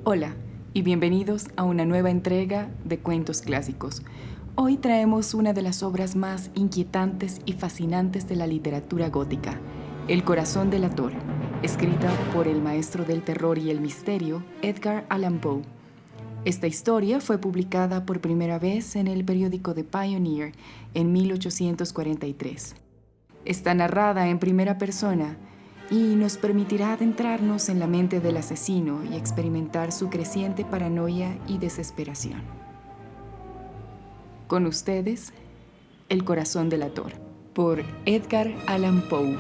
Hola y bienvenidos a una nueva entrega de Cuentos Clásicos. Hoy traemos una de las obras más inquietantes y fascinantes de la literatura gótica, El corazón delator, escrita por el maestro del terror y el misterio, Edgar Allan Poe. Esta historia fue publicada por primera vez en el periódico The Pioneer en 1843. Está narrada en primera persona y nos permitirá adentrarnos en la mente del asesino y experimentar su creciente paranoia y desesperación. Con ustedes, El corazón delator, por Edgar Allan Poe.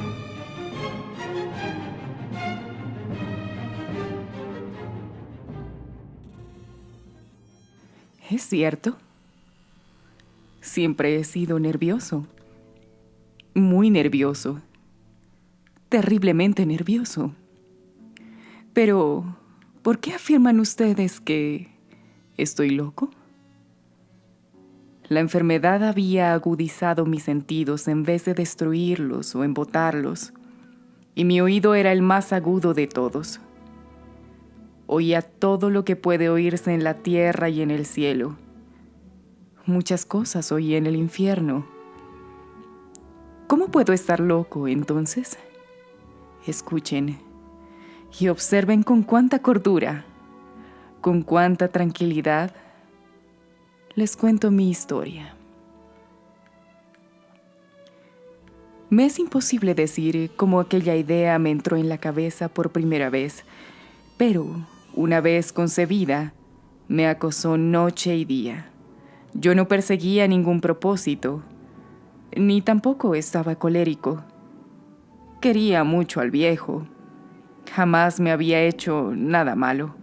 Es cierto, siempre he sido nervioso, muy nervioso, terriblemente nervioso. Pero, ¿por qué afirman ustedes que estoy loco? La enfermedad había agudizado mis sentidos en vez de destruirlos o embotarlos, y mi oído era el más agudo de todos. Oía todo lo que puede oírse en la tierra y en el cielo. Muchas cosas oí en el infierno. ¿Cómo puedo estar loco, entonces? Escuchen y observen con cuánta cordura, con cuánta tranquilidad les cuento mi historia. Me es imposible decir cómo aquella idea me entró en la cabeza por primera vez, pero una vez concebida, me acosó noche y día. Yo no perseguía ningún propósito, ni tampoco estaba colérico. Quería mucho al viejo. Jamás me había hecho nada malo.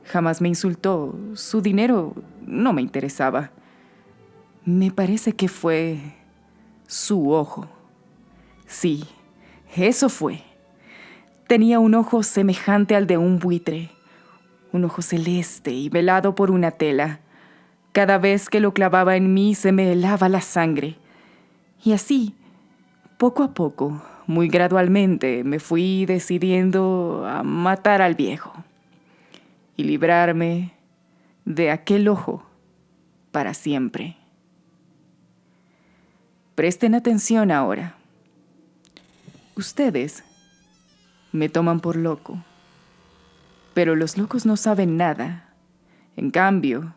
Jamás me insultó. Su dinero no me interesaba. Me parece que fue su ojo. Sí, eso fue. Tenía un ojo semejante al de un buitre, un ojo celeste y velado por una tela. Cada vez que lo clavaba en mí se me helaba la sangre. Y así, poco a poco, muy gradualmente, me fui decidiendo a matar al viejo y librarme de aquel ojo para siempre. Presten atención ahora. Ustedes me toman por loco, pero los locos no saben nada. En cambio,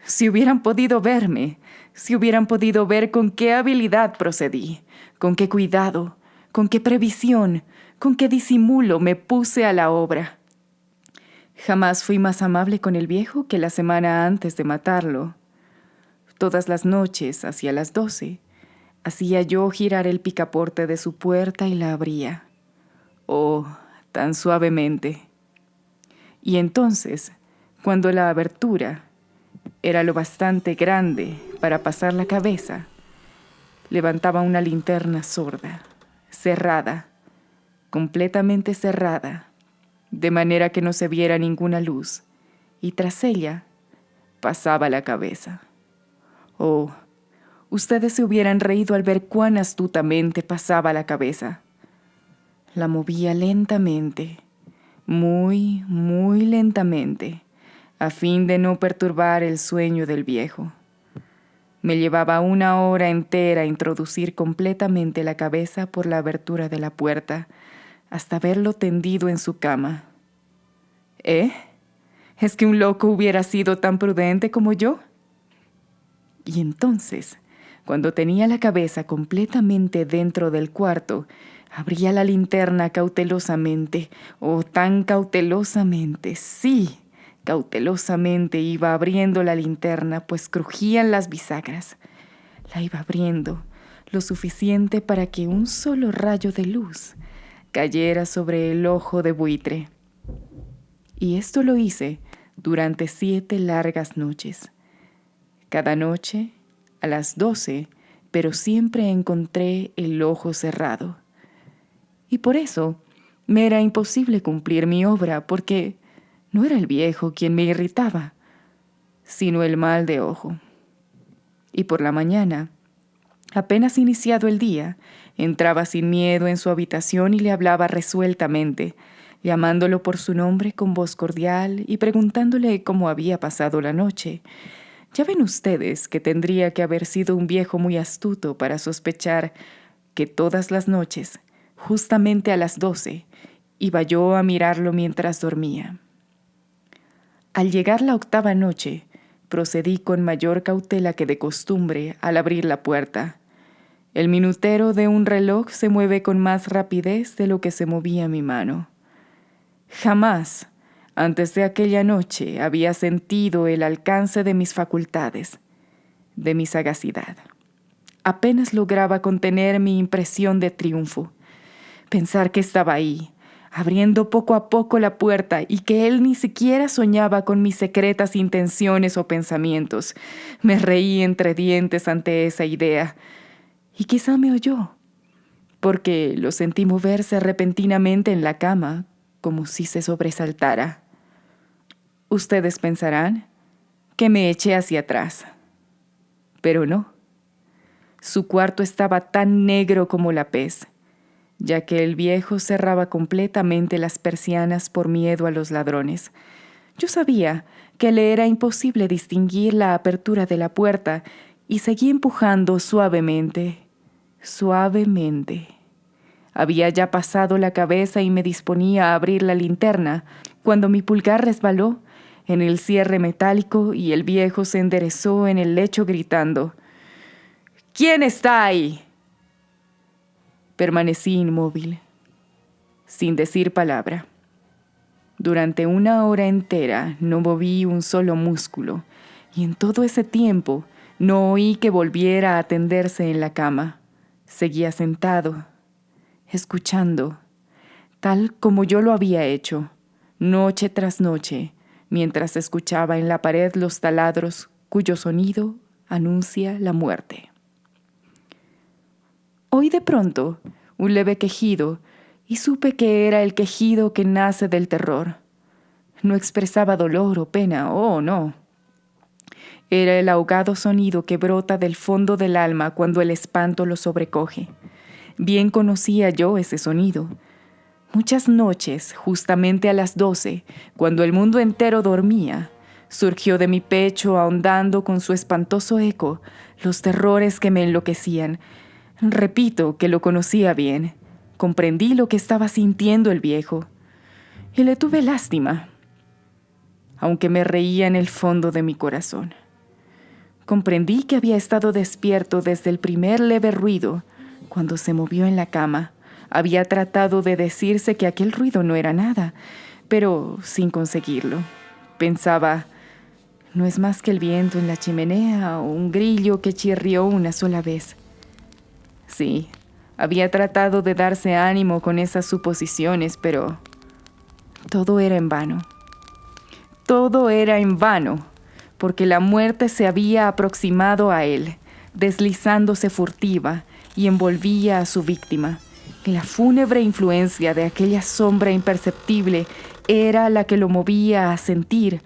si hubieran podido verme, si hubieran podido ver con qué habilidad procedí, con qué cuidado, con qué previsión, con qué disimulo me puse a la obra. Jamás fui más amable con el viejo que la semana antes de matarlo. Todas las noches, hacia las 12, hacía yo girar el picaporte de su puerta y la abría. Oh, tan suavemente. Y entonces, cuando la abertura era lo bastante grande para pasar la cabeza, levantaba una linterna sorda, cerrada, completamente cerrada, de manera que no se viera ninguna luz, y tras ella pasaba la cabeza. Oh, ustedes se hubieran reído al ver cuán astutamente pasaba la cabeza. La movía lentamente, muy, muy lentamente, a fin de no perturbar el sueño del viejo. Me llevaba 1 hora entera introducir completamente la cabeza por la abertura de la puerta, hasta verlo tendido en su cama. ¿Eh? ¿Es que un loco hubiera sido tan prudente como yo? Y entonces, cuando tenía la cabeza completamente dentro del cuarto, abría la linterna cautelosamente, oh, tan cautelosamente, sí, cautelosamente iba abriendo la linterna, pues crujían las bisagras. La iba abriendo lo suficiente para que un solo rayo de luz cayera sobre el ojo de buitre. Y esto lo hice durante 7 largas noches. Cada noche, a las 12, pero siempre encontré el ojo cerrado. Y por eso me era imposible cumplir mi obra, porque no era el viejo quien me irritaba, sino el mal de ojo. Y por la mañana, apenas iniciado el día, entraba sin miedo en su habitación y le hablaba resueltamente, llamándolo por su nombre con voz cordial y preguntándole cómo había pasado la noche. Ya ven ustedes que tendría que haber sido un viejo muy astuto para sospechar que todas las noches, justamente a las 12, iba yo a mirarlo mientras dormía. Al llegar la 8ª noche, procedí con mayor cautela que de costumbre al abrir la puerta. El minutero de un reloj se mueve con más rapidez de lo que se movía mi mano. Jamás, antes de aquella noche, había sentido el alcance de mis facultades, de mi sagacidad. Apenas lograba contener mi impresión de triunfo. Pensar que estaba ahí, abriendo poco a poco la puerta y que él ni siquiera soñaba con mis secretas intenciones o pensamientos. Me reí entre dientes ante esa idea. Y quizá me oyó, porque lo sentí moverse repentinamente en la cama, como si se sobresaltara. Ustedes pensarán que me eché hacia atrás, pero no. Su cuarto estaba tan negro como la pez, ya que el viejo cerraba completamente las persianas por miedo a los ladrones. Yo sabía que le era imposible distinguir la apertura de la puerta y seguí empujando suavemente. Había ya pasado la cabeza y me disponía a abrir la linterna cuando mi pulgar resbaló en el cierre metálico y el viejo se enderezó en el lecho gritando: «¿Quién está ahí?». Permanecí inmóvil, sin decir palabra. Durante 1 hora entera no moví un solo músculo y en todo ese tiempo no oí que volviera a tenderse en la cama. Seguía sentado, escuchando, tal como yo lo había hecho, noche tras noche, mientras escuchaba en la pared los taladros cuyo sonido anuncia la muerte. Oí de pronto un leve quejido y supe que era el quejido que nace del terror. No expresaba dolor o pena, oh no. Era el ahogado sonido que brota del fondo del alma cuando el espanto lo sobrecoge. Bien conocía yo ese sonido. Muchas noches, justamente a las 12, cuando el mundo entero dormía, surgió de mi pecho ahondando con su espantoso eco los terrores que me enloquecían. Repito que lo conocía bien. Comprendí lo que estaba sintiendo el viejo y le tuve lástima, aunque me reía en el fondo de mi corazón. Comprendí que había estado despierto desde el primer leve ruido. Cuando se movió en la cama, había tratado de decirse que aquel ruido no era nada, pero sin conseguirlo. Pensaba, no es más que el viento en la chimenea o un grillo que chirrió una sola vez. Sí, había tratado de darse ánimo con esas suposiciones, pero todo era en vano. Todo era en vano, porque la muerte se había aproximado a él, deslizándose furtiva, y envolvía a su víctima. La fúnebre influencia de aquella sombra imperceptible era la que lo movía a sentir,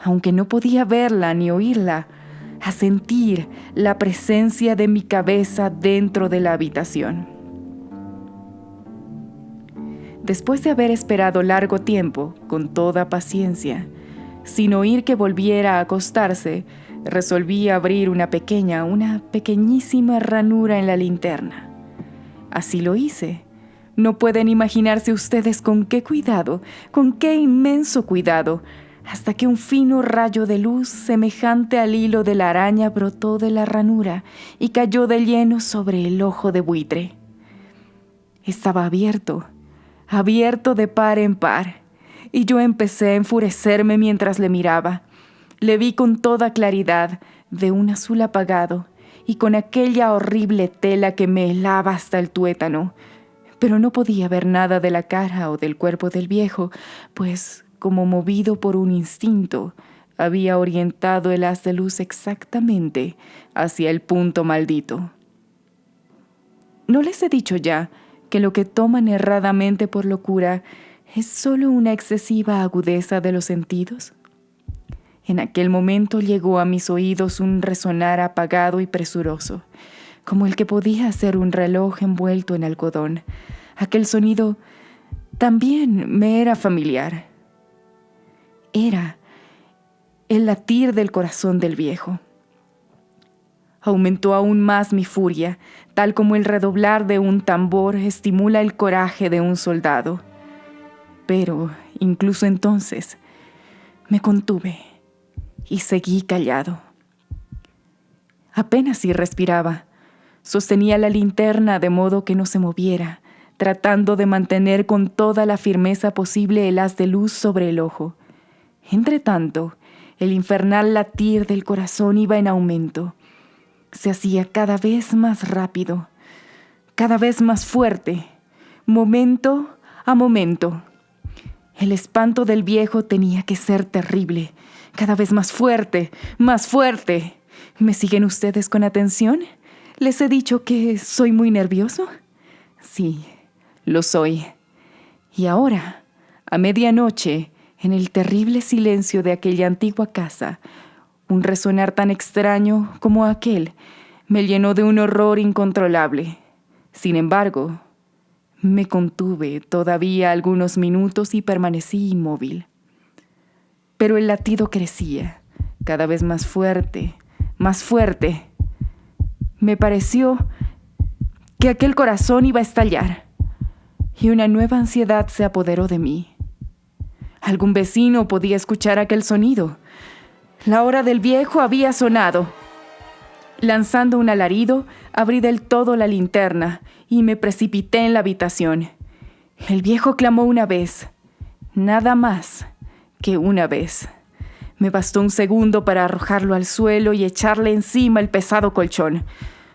aunque no podía verla ni oírla, a sentir la presencia de mi cabeza dentro de la habitación. Después de haber esperado largo tiempo, con toda paciencia, sin oír que volviera a acostarse, resolví abrir una pequeñísima ranura en la linterna. Así lo hice. No pueden imaginarse ustedes con qué cuidado, con qué inmenso cuidado, hasta que un fino rayo de luz semejante al hilo de la araña brotó de la ranura y cayó de lleno sobre el ojo de buitre. Estaba abierto de par en par, y yo empecé a enfurecerme mientras le miraba. Le vi con toda claridad, de un azul apagado, y con aquella horrible tela que me helaba hasta el tuétano, pero no podía ver nada de la cara o del cuerpo del viejo, pues, como movido por un instinto, había orientado el haz de luz exactamente hacia el punto maldito. ¿No les he dicho ya que lo que toman erradamente por locura es solo una excesiva agudeza de los sentidos? En aquel momento llegó a mis oídos un resonar apagado y presuroso, como el que podía hacer un reloj envuelto en algodón. Aquel sonido también me era familiar. Era el latir del corazón del viejo. Aumentó aún más mi furia, tal como el redoblar de un tambor estimula el coraje de un soldado. Pero, incluso entonces, me contuve y seguí callado. Apenas si respiraba. Sostenía la linterna de modo que no se moviera, tratando de mantener con toda la firmeza posible el haz de luz sobre el ojo. Entretanto, el infernal latir del corazón iba en aumento. Se hacía cada vez más rápido, cada vez más fuerte, momento a momento. El espanto del viejo tenía que ser terrible, cada vez más fuerte, más fuerte. ¿Me siguen ustedes con atención? ¿Les he dicho que soy muy nervioso? Sí, lo soy. Y ahora, a medianoche, en el terrible silencio de aquella antigua casa, un resonar tan extraño como aquel me llenó de un horror incontrolable. Sin embargo, me contuve todavía algunos minutos y permanecí inmóvil. Pero el latido crecía, cada vez más fuerte, más fuerte. Me pareció que aquel corazón iba a estallar, y una nueva ansiedad se apoderó de mí. Algún vecino podía escuchar aquel sonido. La hora del viejo había sonado. Lanzando un alarido, abrí del todo la linterna y me precipité en la habitación. El viejo clamó una vez, nada más que una vez. Me bastó un segundo para arrojarlo al suelo y echarle encima el pesado colchón.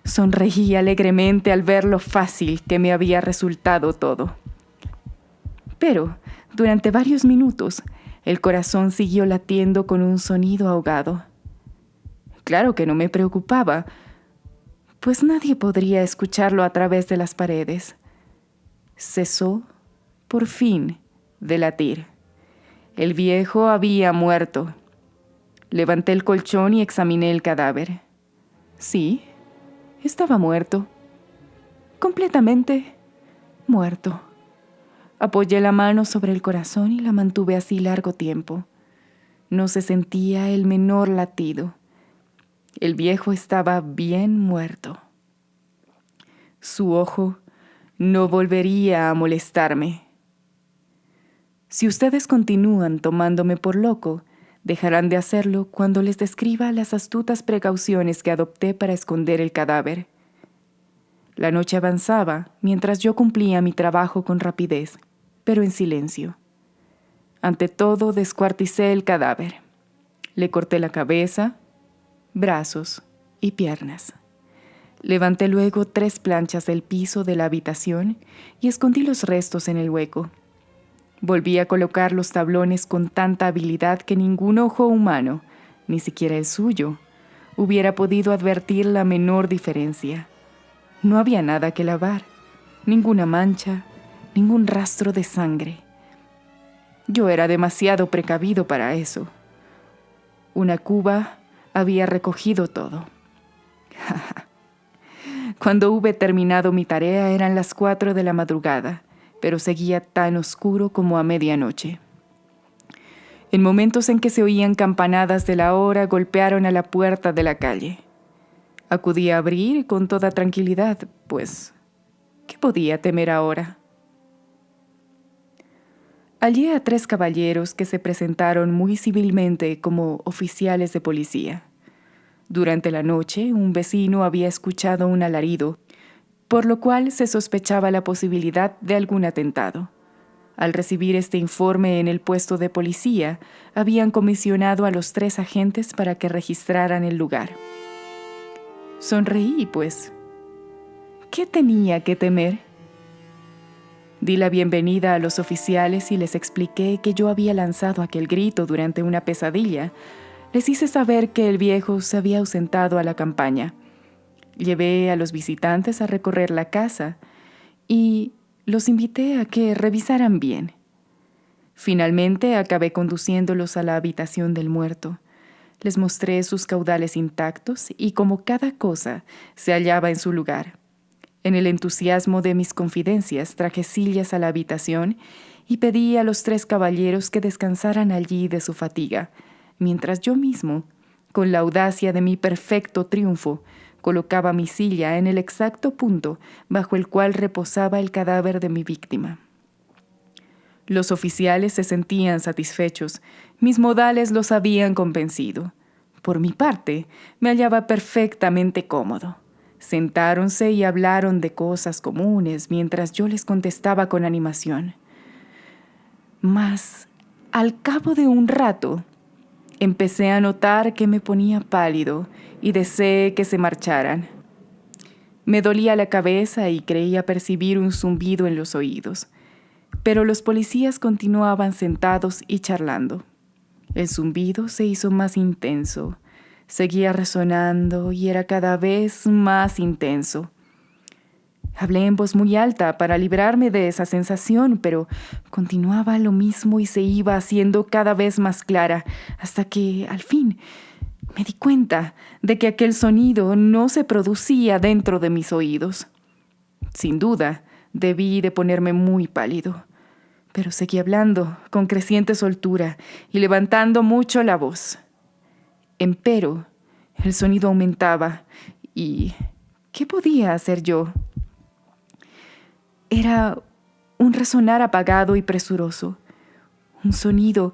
Sonreí alegremente al ver lo fácil que me había resultado todo. Pero, durante varios minutos, el corazón siguió latiendo con un sonido ahogado. Claro que no me preocupaba, pues nadie podría escucharlo a través de las paredes. Cesó, por fin, de latir. El viejo había muerto. Levanté el colchón y examiné el cadáver. Sí, estaba muerto. Completamente muerto. Apoyé la mano sobre el corazón y la mantuve así largo tiempo. No se sentía el menor latido. El viejo estaba bien muerto. Su ojo no volvería a molestarme. Si ustedes continúan tomándome por loco, dejarán de hacerlo cuando les describa las astutas precauciones que adopté para esconder el cadáver. La noche avanzaba mientras yo cumplía mi trabajo con rapidez, pero en silencio. Ante todo, descuarticé el cadáver. Le corté la cabeza, brazos y piernas. Levanté luego 3 planchas del piso de la habitación y escondí los restos en el hueco. Volví a colocar los tablones con tanta habilidad que ningún ojo humano, ni siquiera el suyo, hubiera podido advertir la menor diferencia. No había nada que lavar, ninguna mancha, ningún rastro de sangre. Yo era demasiado precavido para eso. Una cuba había recogido todo. Cuando hube terminado mi tarea eran las 4 de la madrugada, pero seguía tan oscuro como a medianoche. En momentos en que se oían campanadas de la hora, golpearon a la puerta de la calle. Acudí a abrir con toda tranquilidad, pues, ¿qué podía temer ahora? Hallé a 3 caballeros que se presentaron muy civilmente como oficiales de policía. Durante la noche, un vecino había escuchado un alarido, por lo cual se sospechaba la posibilidad de algún atentado. Al recibir este informe en el puesto de policía, habían comisionado a los 3 agentes para que registraran el lugar. Sonreí, pues. ¿Qué tenía que temer? Di la bienvenida a los oficiales y les expliqué que yo había lanzado aquel grito durante una pesadilla. Les hice saber que el viejo se había ausentado a la campaña. Llevé a los visitantes a recorrer la casa y los invité a que revisaran bien. Finalmente acabé conduciéndolos a la habitación del muerto. Les mostré sus caudales intactos y cómo cada cosa se hallaba en su lugar. En el entusiasmo de mis confidencias traje sillas a la habitación y pedí a los 3 caballeros que descansaran allí de su fatiga, mientras yo mismo, con la audacia de mi perfecto triunfo, colocaba mi silla en el exacto punto bajo el cual reposaba el cadáver de mi víctima. Los oficiales se sentían satisfechos, mis modales los habían convencido. Por mi parte, me hallaba perfectamente cómodo. Sentáronse y hablaron de cosas comunes mientras yo les contestaba con animación. Mas, al cabo de un rato, empecé a notar que me ponía pálido y deseé que se marcharan. Me dolía la cabeza y creía percibir un zumbido en los oídos, pero los policías continuaban sentados y charlando. El zumbido se hizo más intenso, seguía resonando y era cada vez más intenso. Hablé en voz muy alta para librarme de esa sensación, pero continuaba lo mismo y se iba haciendo cada vez más clara, hasta que, al fin, me di cuenta de que aquel sonido no se producía dentro de mis oídos. Sin duda, debí de ponerme muy pálido, pero seguí hablando con creciente soltura y levantando mucho la voz. Empero, el sonido aumentaba y ¿qué podía hacer yo? Era un resonar apagado y presuroso, un sonido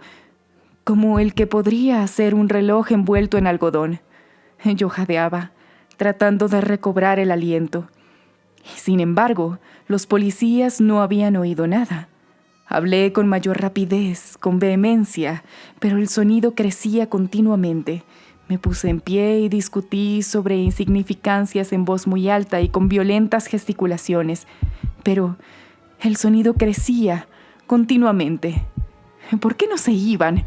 como el que podría hacer un reloj envuelto en algodón. Yo jadeaba, tratando de recobrar el aliento. Sin embargo, los policías no habían oído nada. Hablé con mayor rapidez, con vehemencia, pero el sonido crecía continuamente. Me puse en pie y discutí sobre insignificancias en voz muy alta y con violentas gesticulaciones, pero el sonido crecía continuamente. ¿Por qué no se iban?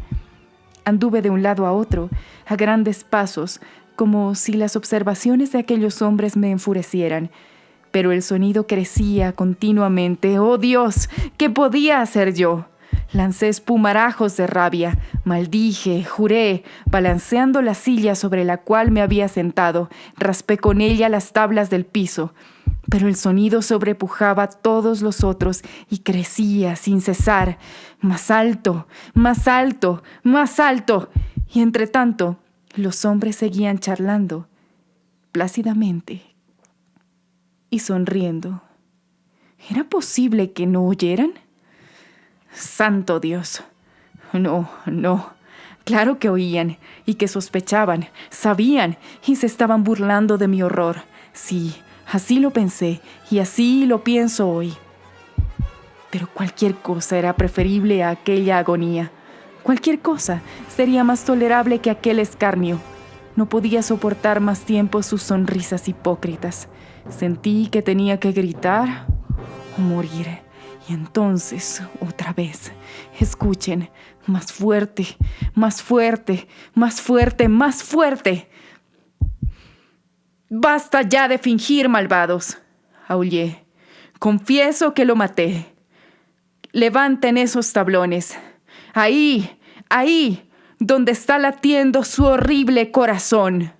Anduve de un lado a otro, a grandes pasos, como si las observaciones de aquellos hombres me enfurecieran. Pero el sonido crecía continuamente. ¡Oh, Dios! ¿Qué podía hacer yo? Lancé espumarajos de rabia, maldije, juré, balanceando la silla sobre la cual me había sentado, raspé con ella las tablas del piso. Pero el sonido sobrepujaba a todos los otros y crecía sin cesar, más alto, más alto, más alto. Y entre tanto, los hombres seguían charlando, plácidamente y sonriendo. ¿Era posible que no oyeran? ¡Santo Dios! No, no. Claro que oían y que sospechaban, sabían y se estaban burlando de mi horror. Sí, así lo pensé y así lo pienso hoy. Pero cualquier cosa era preferible a aquella agonía. Cualquier cosa sería más tolerable que aquel escarnio. No podía soportar más tiempo sus sonrisas hipócritas. Sentí que tenía que gritar o morir. Y entonces, otra vez, escuchen, más fuerte, más fuerte, más fuerte, más fuerte. «Basta ya de fingir, malvados», aullé. «Confieso que lo maté. Levanten esos tablones. Ahí, ahí, donde está latiendo su horrible corazón».